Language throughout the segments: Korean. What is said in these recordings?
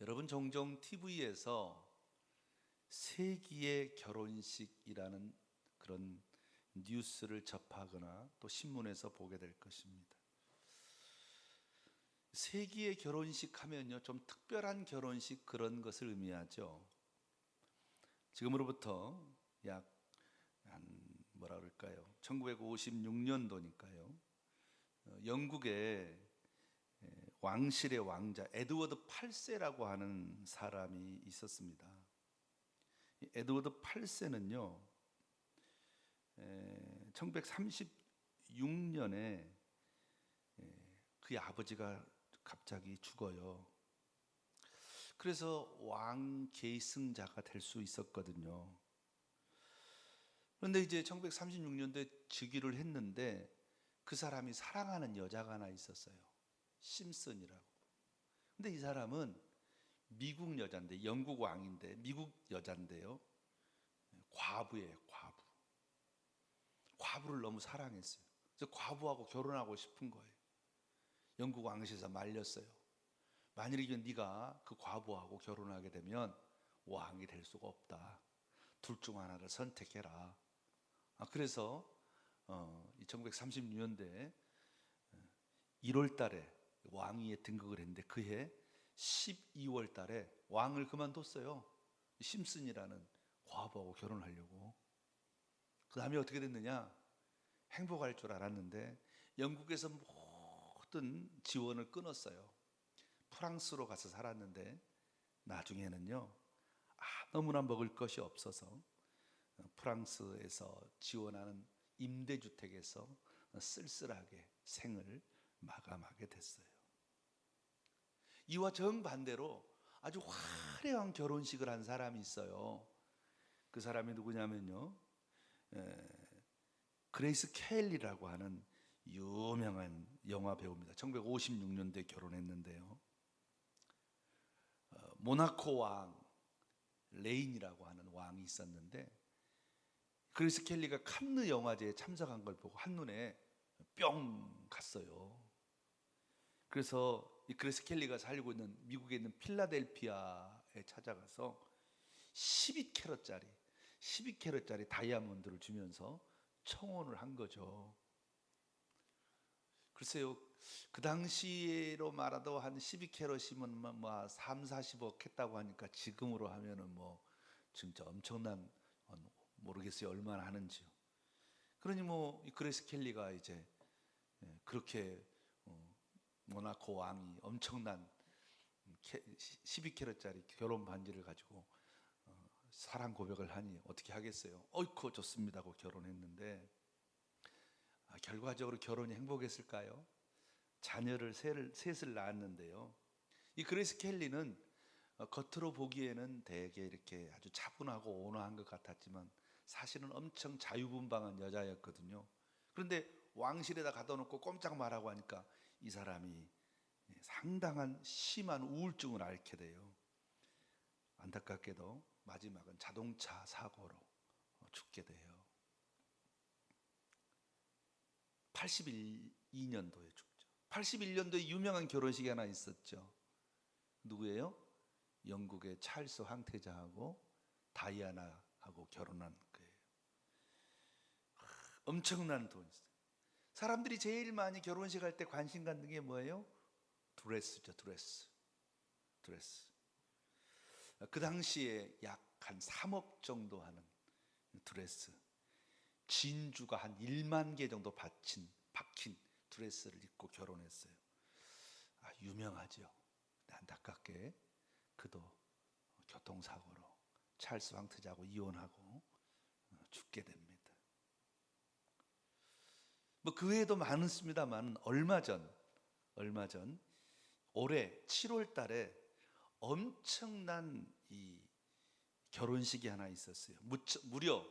여러분 종종 TV에서 세기의 결혼식이라는 그런 뉴스를 접하거나 또 신문에서 보게 될 것입니다. 세기의 결혼식 하면요, 좀 특별한 결혼식 그런 것을 의미하죠. 지금으로부터 약 뭐라 그럴까요? 1956년도니까요. 영국의 왕실의 왕자 에드워드 8세라고 하는 사람이 있었습니다. 에드워드 8세는요, 1936년에 그의 아버지가 갑자기 죽어요. 그래서 왕 계승자가 될 수 있었거든요. 그런데 이제 1936년도에 즉위를 했는데 그 사람이 사랑하는 여자가 하나 있었어요. 심슨이라고. 근데 이 사람은 미국 여자인데, 영국 왕인데 미국 여자인데요, 과부예요. 과부를 너무 사랑했어요. 그래서 과부하고 결혼하고 싶은 거예요. 영국 왕실에서 말렸어요. 만일에 네가 그 과부하고 결혼하게 되면 왕이 될 수가 없다. 둘 중 하나를 선택해라. 그래서 1936년도에 1월 달에 왕위에 등극을 했는데 그해 12월 달에 왕을 그만뒀어요. 심슨이라는 과부하고 결혼하려고. 그 다음에 어떻게 됐느냐? 행복할 줄 알았는데 영국에서 모든 지원을 끊었어요. 프랑스로 가서 살았는데 나중에는요, 너무나 먹을 것이 없어서 프랑스에서 지원하는 임대주택에서 쓸쓸하게 생을 마감하게 됐어요. 이와 정반대로 아주 화려한 결혼식을 한 사람이 있어요. 그 사람이 누구냐면요, 그레이스 켈리라고 하는 유명한 영화 배우입니다. 1956년도에 결혼했는데요, 모나코 왕 레인이라고 하는 왕이 있었는데 그레이스 켈리가 칸느 영화제에 참석한 걸 보고 한눈에 뿅 갔어요. 그래서 이 그레이스 켈리가 살고 있는 미국에 있는 필라델피아에 찾아가서 12캐럿짜리 다이아몬드를 주면서 청혼을 한 거죠. 글쎄요, 그 당시로 말하도 한 12캐럿이면 뭐 3, 40억 했다고 하니까 지금으로 하면은 뭐 진짜 엄청난, 모르겠어요 얼마나 하는지요. 그러니 뭐 그레이스 켈리가 이제 그렇게 모나코 왕이 엄청난 12캐럿짜리 결혼 반지를 가지고 사랑 고백을 하니 어떻게 하겠어요? 어이쿠 좋습니다 하고 결혼했는데, 결과적으로 결혼이 행복했을까요? 자녀를 셋을 낳았는데요, 이 그레이스 켈리는 겉으로 보기에는 되게 이렇게 아주 차분하고 온화한 것 같았지만 사실은 엄청 자유분방한 여자였거든요. 그런데 왕실에다 가둬 놓고 꼼짝 말하고 하니까 이 사람이 상당한 심한 우울증을 앓게 돼요. 안타깝게도 마지막은 자동차 사고로 죽게 돼요. 82년도에 죽죠. 81년도에 유명한 결혼식이 하나 있었죠. 누구예요? 영국의 찰스 황태자하고 다이아나하고 결혼한 거예요. 엄청난 돈 있어요. 사람들이 제일 많이 결혼식 할 때 관심 갖는 게 뭐예요? 드레스죠. 드레스. 그 당시에 약 한 3억 정도 하는 드레스, 진주가 한 1만 개 정도 박힌 드레스를 입고 결혼했어요. 유명하죠. 안타깝게 그도 교통사고로 찰스 황태자하고 이혼하고 죽게 됩니다. 뭐 그 외에도 많습니다만 얼마 전 올해 7월 달에 엄청난 이 결혼식이 하나 있었어요. 무려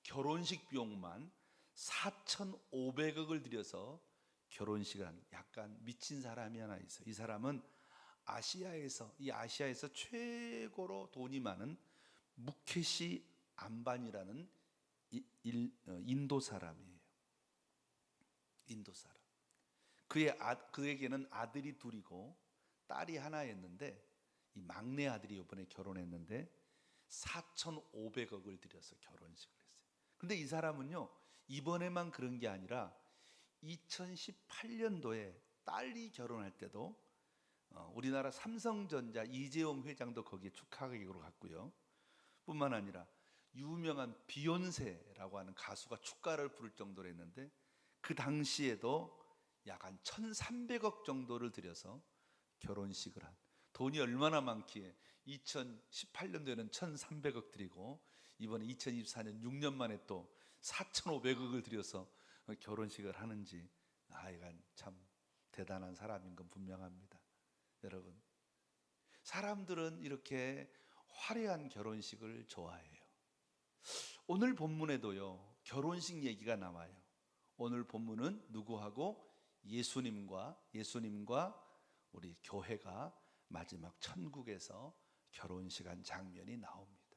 결혼식 비용만 4,500억을 들여서 결혼식을 한 약간 미친 사람이 하나 있어요. 이 사람은 아시아에서 최고로 돈이 많은 무케시 암바니라는 인도 사람이에요. 인도 사람. 그에게는 아들이 둘이고 딸이 하나였는데 이 막내 아들이 이번에 결혼했는데 4,500억을 들여서 결혼식을 했어요. 근데 이 사람은요, 이번에만 그런 게 아니라 2018년도에 딸이 결혼할 때도 우리나라 삼성전자 이재용 회장도 거기에 축하객으로 갔고요. 뿐만 아니라 유명한 비욘세라고 하는 가수가 축가를 부를 정도로 했는데 그 당시에도 약 한 1,300억 정도를 들여서 결혼식을 한, 돈이 얼마나 많기에 2018년도에는 1,300억 드리고 이번에 2024년 6년 만에 또 4,500억을 들여서 결혼식을 하는지, 이건 참 대단한 사람인 건 분명합니다. 여러분, 사람들은 이렇게 화려한 결혼식을 좋아해요. 오늘 본문에도요, 결혼식 얘기가 나와요. 오늘 본문은 누구하고? 예수님과 우리 교회가 마지막 천국에서 결혼식 한 장면이 나옵니다.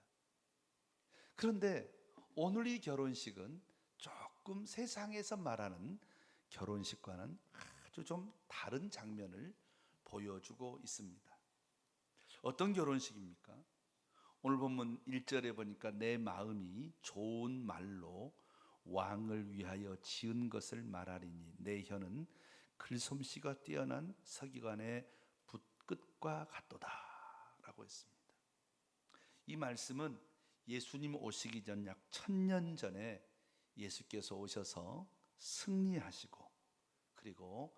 그런데 오늘 이 결혼식은 조금 세상에서 말하는 결혼식과는 아주 좀 다른 장면을 보여주고 있습니다. 어떤 결혼식입니까? 오늘 본문 1절에 보니까 내 마음이 좋은 말로 왕을 위하여 지은 것을 말하리니 내 혀는 글솜씨가 뛰어난 서기관의 붓끝과 같도다 라고 했습니다. 이 말씀은 예수님 오시기 전 약 1000년 전에 예수께서 오셔서 승리하시고 그리고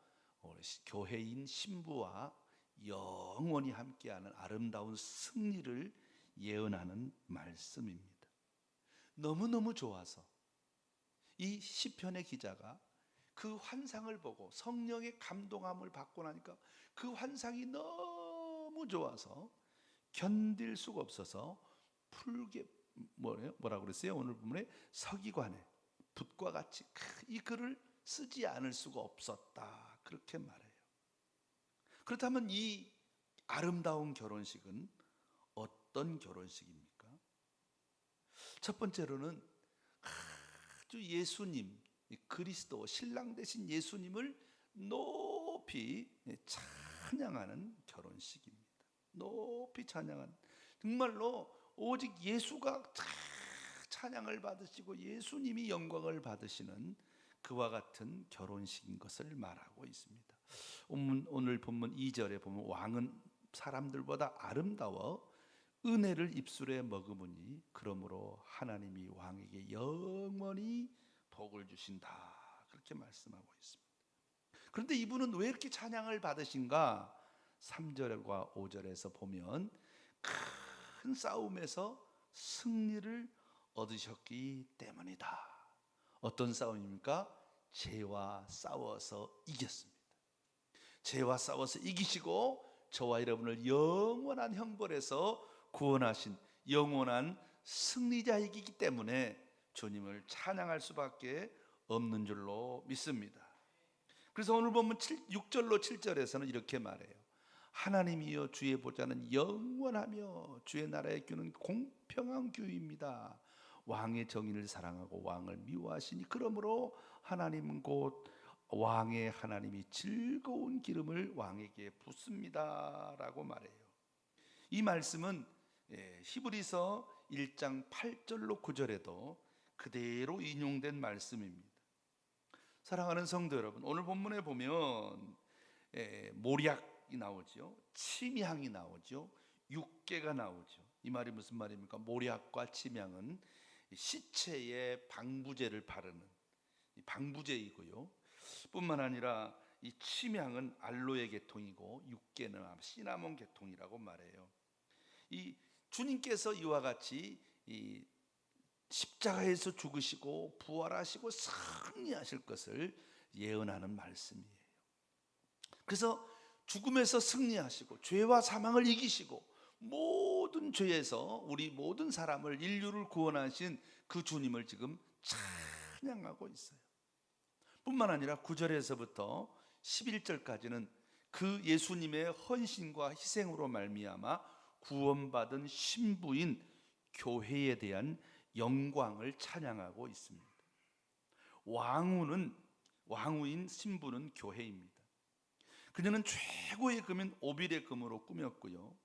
교회인 신부와 영원히 함께하는 아름다운 승리를 예언하는 말씀입니다. 너무너무 좋아서 이 시편의 기자가 그 환상을 보고 성령의 감동함을 받고 나니까 그 환상이 너무 좋아서 견딜 수가 없어서 뭐라고 그랬어요? 오늘 본문에 서기관의 붓과 같이 이 글을 쓰지 않을 수가 없었다, 그렇게 말해요. 그렇다면 이 아름다운 결혼식은 어떤 결혼식입니까? 첫 번째로는 아주 예수님, 그리스도 신랑 되신 예수님을 높이 찬양하는 결혼식입니다. 높이 찬양하는, 정말로 오직 예수가 찬양을 받으시고 예수님이 영광을 받으시는 그와 같은 결혼식인 것을 말하고 있습니다. 오늘 본문 2절에 보면 왕은 사람들보다 아름다워 은혜를 입술에 머금으니 그러므로 하나님이 왕에게 영원히 복을 주신다, 그렇게 말씀하고 있습니다. 그런데 이분은 왜 이렇게 찬양을 받으신가? 3절과 5절에서 보면 큰 싸움에서 승리를 얻으셨기 때문이다. 어떤 싸움입니까? 죄와 싸워서 이겼습니다. 죄와 싸워서 이기시고 저와 여러분을 영원한 형벌에서 구원하신 영원한 승리자이기 때문에 주님을 찬양할 수밖에 없는 줄로 믿습니다. 그래서 오늘 보면 6절로 7절에서는 이렇게 말해요. 하나님이여 주의 보좌는 영원하며 주의 나라의 규는 공평한 규입니다. 왕의 정의를 사랑하고 왕을 미워하시니 그러므로 하나님 곧 왕의 하나님이 즐거운 기름을 왕에게 붓습니다 라고 말해요. 이 말씀은 히브리서 1장 8절로 9절에도 그대로 인용된 말씀입니다. 사랑하는 성도 여러분, 오늘 본문에 보면 모략이 나오죠, 침향이 나오죠, 육계가 나오죠. 이 말이 무슨 말입니까? 모략과 침향은 시체에 방부제를 바르는 방부제이고요, 뿐만 아니라 이 침향은 알로에 계통이고 육계는 시나몬 계통이라고 말해요. 이 주님께서 이와 같이 이 십자가에서 죽으시고 부활하시고 승리하실 것을 예언하는 말씀이에요. 그래서 죽음에서 승리하시고 죄와 사망을 이기시고 모든 죄에서 우리 모든 사람을, 인류를 구원하신 그 주님을 지금 찬양하고 있어요. 뿐만 아니라 9절에서부터 11절까지는 그 예수님의 헌신과 희생으로 말미암아 구원받은 신부인 교회에 대한 영광을 찬양하고 있습니다. 왕후인 신부는 교회입니다. 그녀는 최고의 금인 오빌의 금으로 꾸몄고요,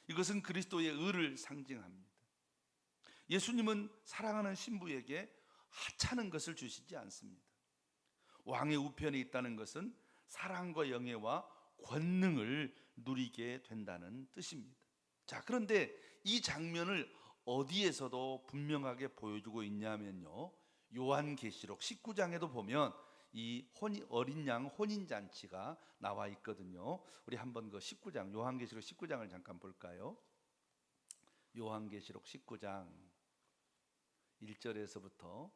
이것은 그리스도의 의를 상징합니다. 예수님은 사랑하는 신부에게 하찮은 것을 주시지 않습니다. 왕의 우편에 있다는 것은 사랑과 영예와 권능을 누리게 된다는 뜻입니다. 자, 그런데 이 장면을 어디에서도 분명하게 보여주고 있냐면요, 요한계시록 19장에도 보면 이 어린 양 혼인잔치가 나와 있거든요. 우리 한번 그 19장, 요한계시록 19장을 잠깐 볼까요? 요한계시록 19장 1절에서부터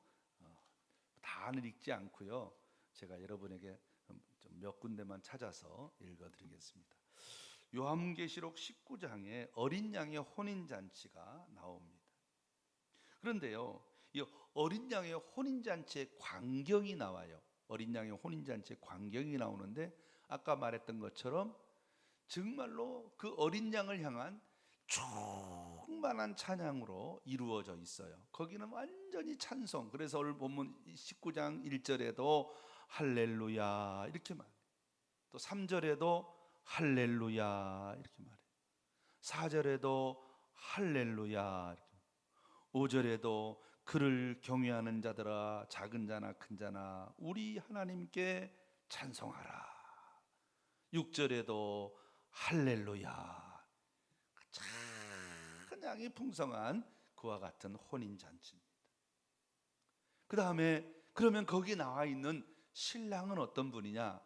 다는 읽지 않고요, 제가 여러분에게 좀 몇 군데만 찾아서 읽어드리겠습니다. 요한계시록 19장에 어린 양의 혼인잔치가 나옵니다. 그런데요, 이 어린 양의 혼인잔치의 광경이 나와요. 어린 양의 혼인잔치의 광경이 나오는데, 아까 말했던 것처럼 정말로 그 어린 양을 향한 충만한 찬양으로 이루어져 있어요. 거기는 완전히 찬송. 그래서 오늘 본문 19장 1절에도 할렐루야 이렇게 말해요. 또 3절에도 할렐루야 이렇게 말해요. 4절에도 할렐루야 이렇게 말해요. 5절에도 그를 경외하는 자들아, 작은 자나 큰 자나 우리 하나님께 찬송하라. 6절에도 할렐루야. 찬양이 풍성한 그와 같은 혼인잔치입니다. 그 다음에 그러면 거기 나와 있는 신랑은 어떤 분이냐?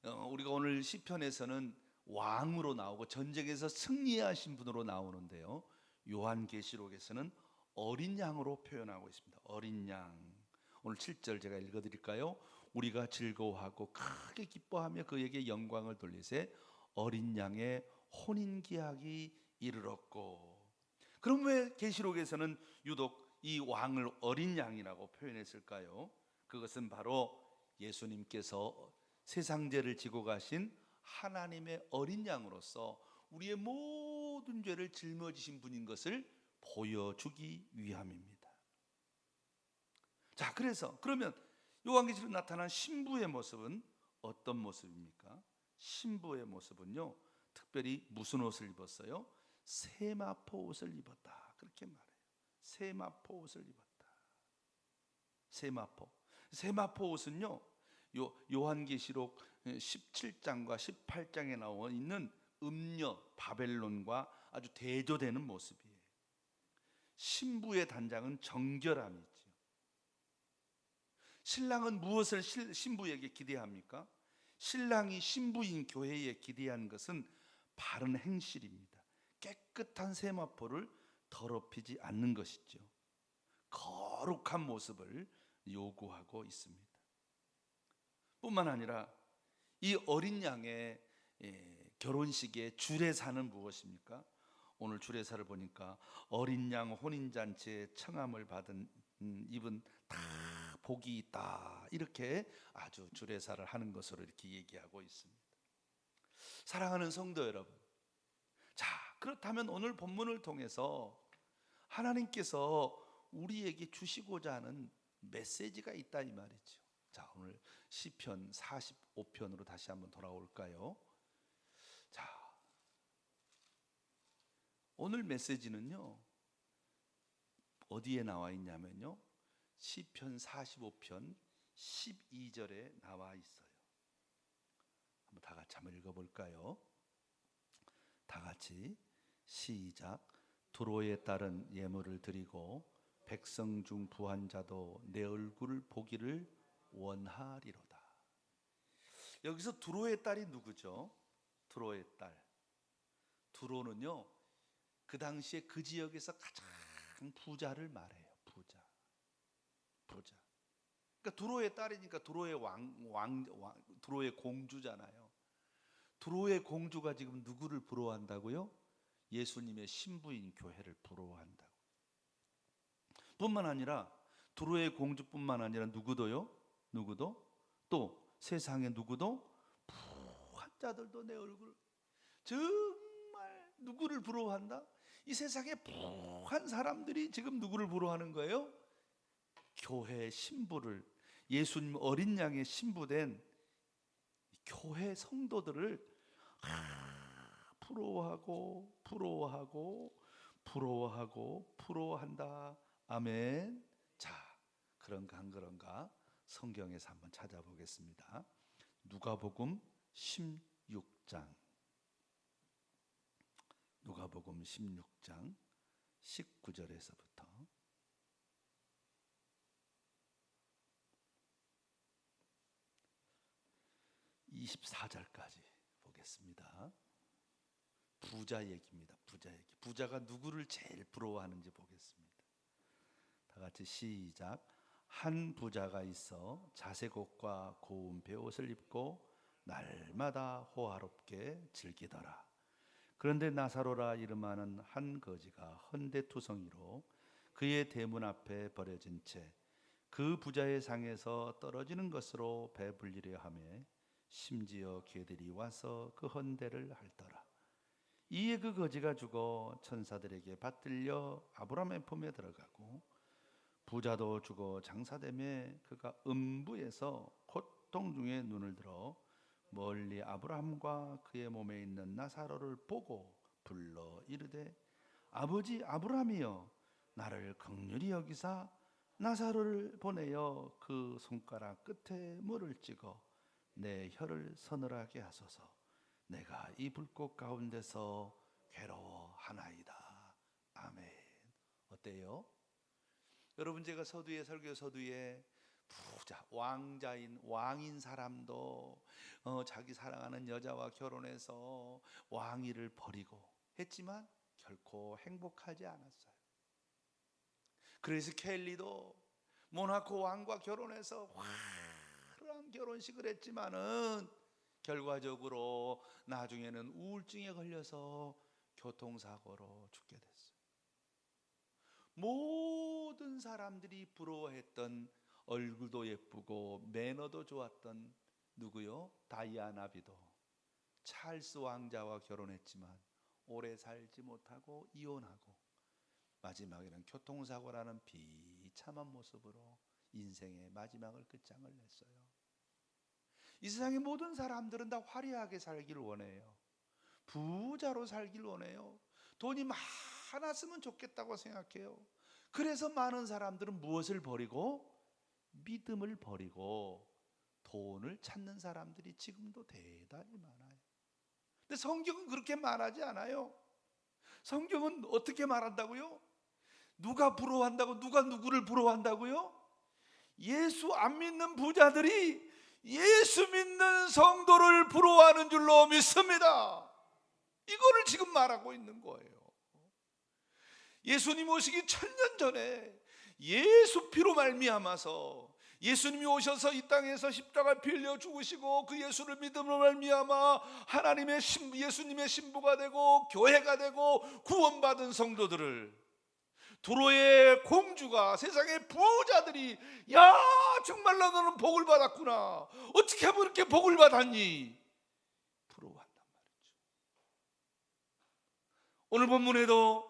우리가 오늘 시편에서는 왕으로 나오고 전쟁에서 승리하신 분으로 나오는데요, 요한계시록에서는 어린 양으로 표현하고 있습니다. 어린 양. 오늘 7절 제가 읽어드릴까요? 우리가 즐거워하고 크게 기뻐하며 그에게 영광을 돌리세 어린 양의 혼인기약이 이르렀고. 그럼 왜 계시록에서는 유독 이 왕을 어린 양이라고 표현했을까요? 그것은 바로 예수님께서 세상 죄를 지고 가신 하나님의 어린 양으로서 우리의 모든 죄를 짊어지신 분인 것을 보여주기 위함입니다. 자, 그러면 요한계시록에 나타난 신부의 모습은 어떤 모습입니까? 신부의 모습은요, 특별히 무슨 옷을 입었어요? 세마포 옷을 입었다, 그렇게 말해요. 세마포 옷을 입었다. 세마포 옷은요, 요한계시록 17장과 18장에 나와 있는 음녀 바벨론과 아주 대조되는 모습이에요. 신부의 단장은 정결함이죠. 신랑은 무엇을 신부에게 기대합니까? 신랑이 신부인 교회에 기대하는 것은 바른 행실입니다. 깨끗한 세마포를 더럽히지 않는 것이죠. 거룩한 모습을 요구하고 있습니다. 뿐만 아니라 이 어린 양의 결혼식의 주례사는 무엇입니까? 오늘 주례사를 보니까 어린 양 혼인잔치에 청함을 받은 입은 다 복이 있다, 이렇게 아주 주례사를 하는 것으로 이렇게 얘기하고 있습니다. 사랑하는 성도 여러분, 자, 그렇다면 오늘 본문을 통해서 하나님께서 우리에게 주시고자 하는 메시지가 있다 이 말이죠. 자, 오늘 시편 45편으로 다시 한번 돌아올까요? 자, 오늘 메시지는요, 어디에 나와 있냐면요, 시편 45편 12절에 나와 있어요. 한번 다 같이 한번 읽어볼까요? 다 같이 시작. 두로에 따른 예물을 드리고 백성 중 부한 자도 내 얼굴을 보기를 원하리로다. 여기서 두로의 딸이 누구죠? 두로의 딸. 두로는요, 그 당시에 그 지역에서 가장 부자를 말해요. 부자. 그러니까 두로의 딸이니까 두로의 두로의 공주잖아요. 두로의 공주가 지금 누구를 부러워한다고요? 예수님의 신부인 교회를 부러워한다고. 뿐만 아니라 두로의 공주뿐만 아니라 누구도 또 세상에 누구도 부한 자들도 내 얼굴, 정말 누구를 부러워한다? 이 세상에 부한 사람들이 지금 누구를 부러워하는 거예요? 교회 신부를, 예수님 어린 양의 신부된 교회 성도들을 부러워하고 부러워하고 부러워하고 부러워한다. 아멘. 자, 그런가 안 그런가 성경에서 한번 찾아보겠습니다. 누가복음 16장, 누가복음 16장 19절에서부터 24절까지 보겠습니다. 부자 얘기입니다. 부자 얘기. 부자가 누구를 제일 부러워하는지 보겠습니다. 다 같이 시작. 한 부자가 있어 자색 옷과 고운 베옷을 입고 날마다 호화롭게 즐기더라. 그런데 나사로라 이름하는 한 거지가 헌데투성이로 그의 대문 앞에 버려진 채 그 부자의 상에서 떨어지는 것으로 배불리려 하며 심지어 개들이 와서 그 헌대를 핥더라. 이에 그 거지가 죽어 천사들에게 받들려 아브라함의 품에 들어가고 부자도 죽어 장사되매 그가 음부에서 고통 중에 눈을 들어 멀리 아브라함과 그의 몸에 있는 나사로를 보고 불러 이르되 아버지 아브라함이여 나를 긍휼히 여기사 나사로를 보내어 그 손가락 끝에 물을 찍어 내 혀를 서늘하게 하소서. 내가 이 불꽃 가운데서 괴로워하나이다. 아멘. 어때요? 여러분, 제가 서두에 설교 서두에 부자 왕인 사람도 자기 사랑하는 여자와 결혼해서 왕위를 버리고 했지만 결코 행복하지 않았어요. 그래서 켈리도 모나코 왕과 결혼해서 화려한 결혼식을 했지만은 결과적으로 나중에는 우울증에 걸려서 교통사고로 죽게 됐어요. 모든 사람들이 부러워했던 얼굴도 예쁘고 매너도 좋았던 누구요? 다이아나비도 찰스 왕자와 결혼했지만 오래 살지 못하고 이혼하고 마지막에는 교통사고라는 비참한 모습으로 인생의 마지막을 끝장을 냈어요. 이 세상의 모든 사람들은 다 화려하게 살기를 원해요. 부자로 살기를 원해요. 돈이 많았으면 좋겠다고 생각해요. 그래서 많은 사람들은 무엇을 버리고? 믿음을 버리고 돈을 찾는 사람들이 지금도 대단히 많아요. 근데 성경은 그렇게 말하지 않아요. 성경은 어떻게 말한다고요? 누가 부러워한다고? 누가 누구를 부러워한다고요? 예수 안 믿는 부자들이 예수 믿는 성도를 부러워하는 줄로 믿습니다. 이거를 지금 말하고 있는 거예요. 예수님 오시기 1000년 전에 예수 피로 말미암아서 예수님이 오셔서 이 땅에서 십자가 빌려 죽으시고 그 예수를 믿음으로 말미암아 하나님의 예수님의 신부가 되고 교회가 되고 구원받은 성도들을 두로의 공주가 세상의 부자들이 야 정말로 너는 복을 받았구나, 어떻게 하면 이렇게 복을 받았니? 부러워한단 말이죠. 오늘 본문에도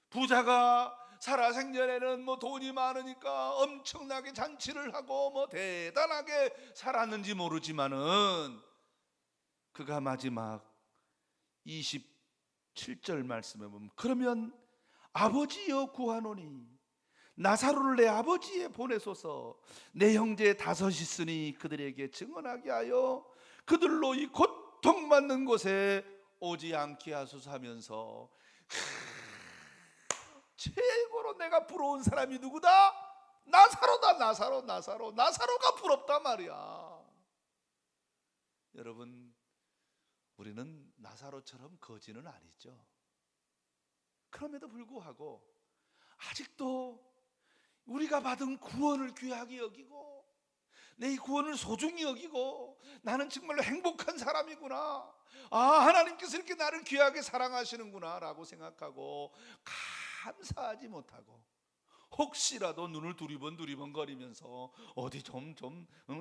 부자가 살아생전에는 돈이 많으니까 엄청나게 잔치를 하고 대단하게 살았는지 모르지만은 그가 마지막 27절 말씀에 보면 그러면 아버지여 구하노니 나사로를 내 아버지에 보내소서. 내 형제 5 있으니 그들에게 증언하게 하여 그들로 이 고통받는 곳에 오지 않게 하소서 하면서 최고로 내가 부러운 사람이 누구다? 나사로다. 나사로가 부럽다 말이야. 여러분, 우리는 나사로처럼 거지는 아니죠. 그럼에도 불구하고 아직도 우리가 받은 구원을 귀하게 여기고 내 이 구원을 소중히 여기고 나는 정말로 행복한 사람이구나, 하나님께서 이렇게 나를 귀하게 사랑하시는구나 라고 생각하고 감사하지 못하고 혹시라도 눈을 두리번 거리면서 어디 좀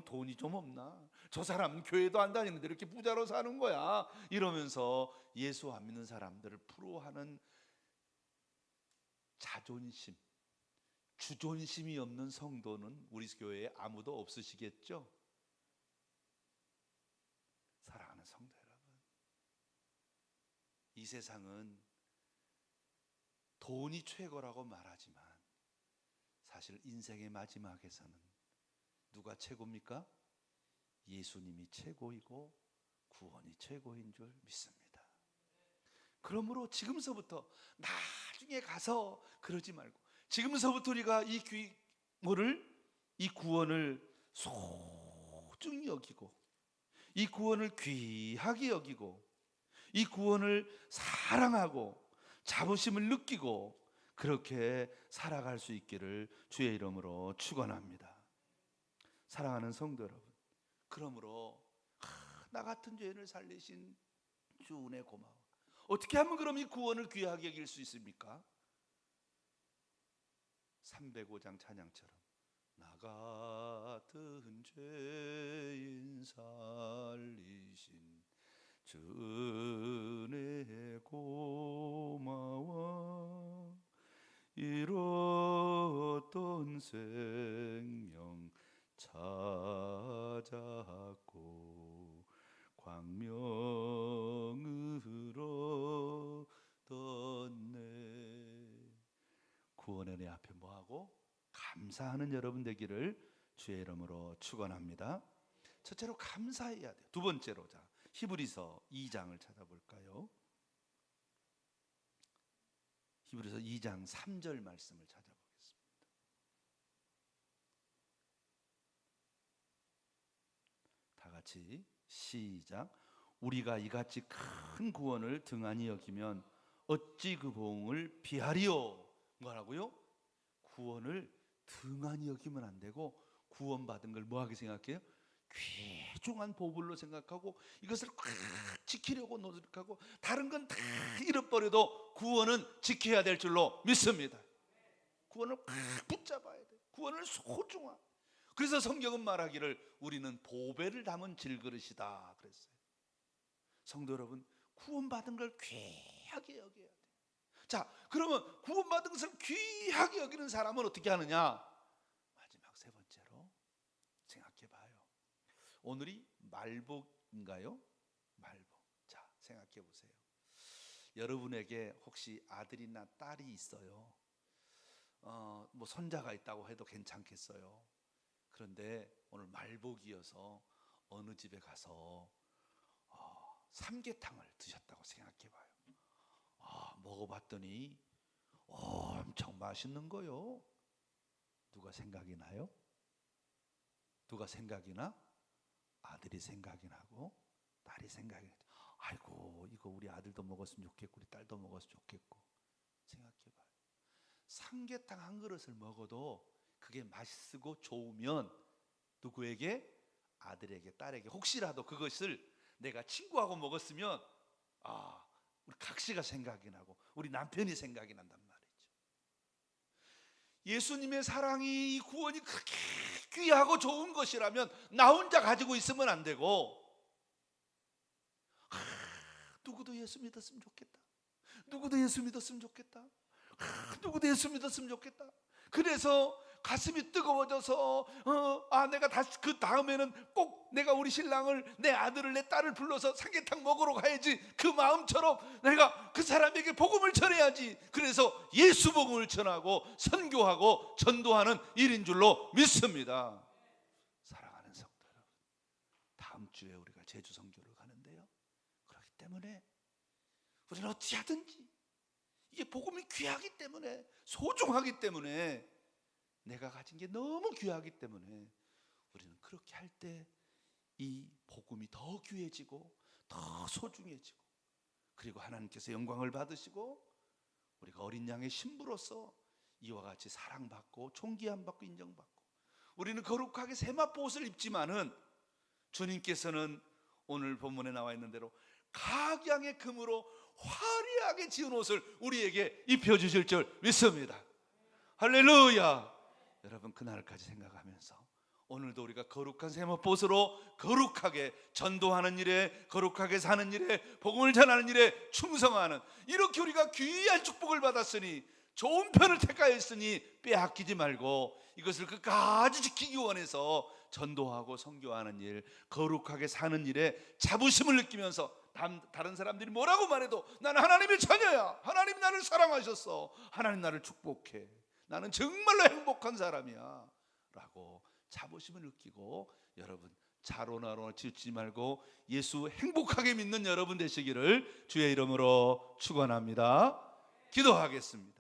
돈이 좀 없나, 저 사람 교회도 안 다니는데 이렇게 부자로 사는 거야 이러면서 예수 안 믿는 사람들을 부러워하는 자존심, 주존심이 없는 성도는 우리 교회에 아무도 없으시겠죠? 사랑하는 성도 여러분, 이 세상은 돈이 최고라고 말하지만 사실 인생의 마지막에서는 누가 최고입니까? 예수님이 최고이고 구원이 최고인 줄 믿습니다. 그러므로 지금서부터 나중에 가서 그러지 말고 지금서부터 우리가 이 구원을 소중히 여기고 이 구원을 귀하게 여기고 이 구원을 사랑하고 자부심을 느끼고 그렇게 살아갈 수 있기를 주의 이름으로 축원합니다. 사랑하는 성도 여러분, 그러므로 나 같은 죄인을 살리신 주 은혜 고마워. 어떻게 하면 그럼 이 구원을 귀하게 여길 수 있습니까? 305장 찬양처럼 나 같은 죄인 살리신 주 은혜 고마워. 잃었던 생명 찾았고 광명을 얻었네. 구원의 내 앞에 뭐하고? 감사하는 여러분 되기를 주의 이름으로 축원합니다. 첫째로 감사해야 돼요. 두 번째로 자 히브리서 2장을 찾아볼까요? 히브리서 2장 3절 말씀을 찾아보겠습니다. 다 같이 시작. 우리가 이같이 큰 구원을 등한히 여기면 어찌 그 보응을 비하리요. 뭐라고요? 구원을 등한히 여기면 안 되고 구원받은 걸 뭐하게 생각해요? 귀중한 보물로 생각하고 이것을 꽉 지키려고 노력하고 다른 건 다 잃어버려도 구원은 지켜야 될 줄로 믿습니다. 구원을 꽉 붙잡아야 돼. 구원을 소중한. 그래서 성경은 말하기를 우리는 보배를 담은 질그릇이다 그랬어요. 성도 여러분, 구원받은 걸 귀하게 여겨야 돼. 자, 그러면 구원받은 것을 귀하게 여기는 사람은 어떻게 하느냐? 마지막 세 번째로 생각해 봐요. 오늘이 말복인가요? 말복. 자, 생각해 보세요. 여러분에게 혹시 아들이나 딸이 있어요. 뭐 손자가 있다고 해도 괜찮겠어요. 그런데 오늘 말복이어서 어느 집에 가서 삼계탕을 드셨다고 생각해 봐요. 먹어봤더니 엄청 맛있는 거요. 누가 생각이 나요? 누가 생각이 나? 아들이 생각이 나고 딸이 생각이 나죠. 아이고 이거 우리 아들도 먹었으면 좋겠고 우리 딸도 먹었으면 좋겠고 생각해봐요. 삼계탕 한 그릇을 먹어도 그게 맛있고 좋으면 누구에게? 아들에게 딸에게. 혹시라도 그것을 내가 친구하고 먹었으면 우리 각시가 생각이 나고 우리 남편이 생각이 난단 말이죠. 예수님의 사랑이, 이 구원이 그렇게 귀하고 좋은 것이라면 나 혼자 가지고 있으면 안 되고 누구도 예수 믿었으면 좋겠다. 누구도 예수 믿었으면 좋겠다. 누구도 예수 믿었으면 좋겠다. 그래서 가슴이 뜨거워져서 내가 다시 그 다음에는 꼭 내가 우리 신랑을, 내 아들을, 내 딸을 불러서 삼계탕 먹으러 가야지. 그 마음처럼 내가 그 사람에게 복음을 전해야지. 그래서 예수 복음을 전하고 선교하고 전도하는 일인 줄로 믿습니다. 사랑하는 성도 여러분, 다음 주에 우리가 제주 선교를 가는데요, 그렇기 때문에 우리는 어찌하든지 이게 복음이 귀하기 때문에, 소중하기 때문에, 내가 가진 게 너무 귀하기 때문에 우리는 그렇게 할 때 이 복음이 더 귀해지고 더 소중해지고, 그리고 하나님께서 영광을 받으시고 우리가 어린 양의 신부로서 이와 같이 사랑받고 존귀함받고 인정받고, 우리는 거룩하게 세마포 옷을 입지만은 주님께서는 오늘 본문에 나와 있는 대로 각양의 금으로 화려하게 지은 옷을 우리에게 입혀주실 줄 믿습니다. 할렐루야. 여러분, 그날까지 생각하면서 오늘도 우리가 거룩한 세마포옷으로 거룩하게 전도하는 일에, 거룩하게 사는 일에, 복음을 전하는 일에 충성하는, 이렇게 우리가 귀한 축복을 받았으니, 좋은 편을 택하였으니 빼앗기지 말고 이것을 끝까지 지키기 원해서 전도하고 선교하는 일, 거룩하게 사는 일에 자부심을 느끼면서 다른 사람들이 뭐라고 말해도 나는 하나님의 자녀야. 하나님 나를 사랑하셨어. 하나님 나를 축복해. 나는 정말로 행복한 사람이야 라고 자부심을 느끼고, 여러분 자로나로 치우치지 말고 예수 행복하게 믿는 여러분 되시기를 주의 이름으로 축원합니다. 기도하겠습니다.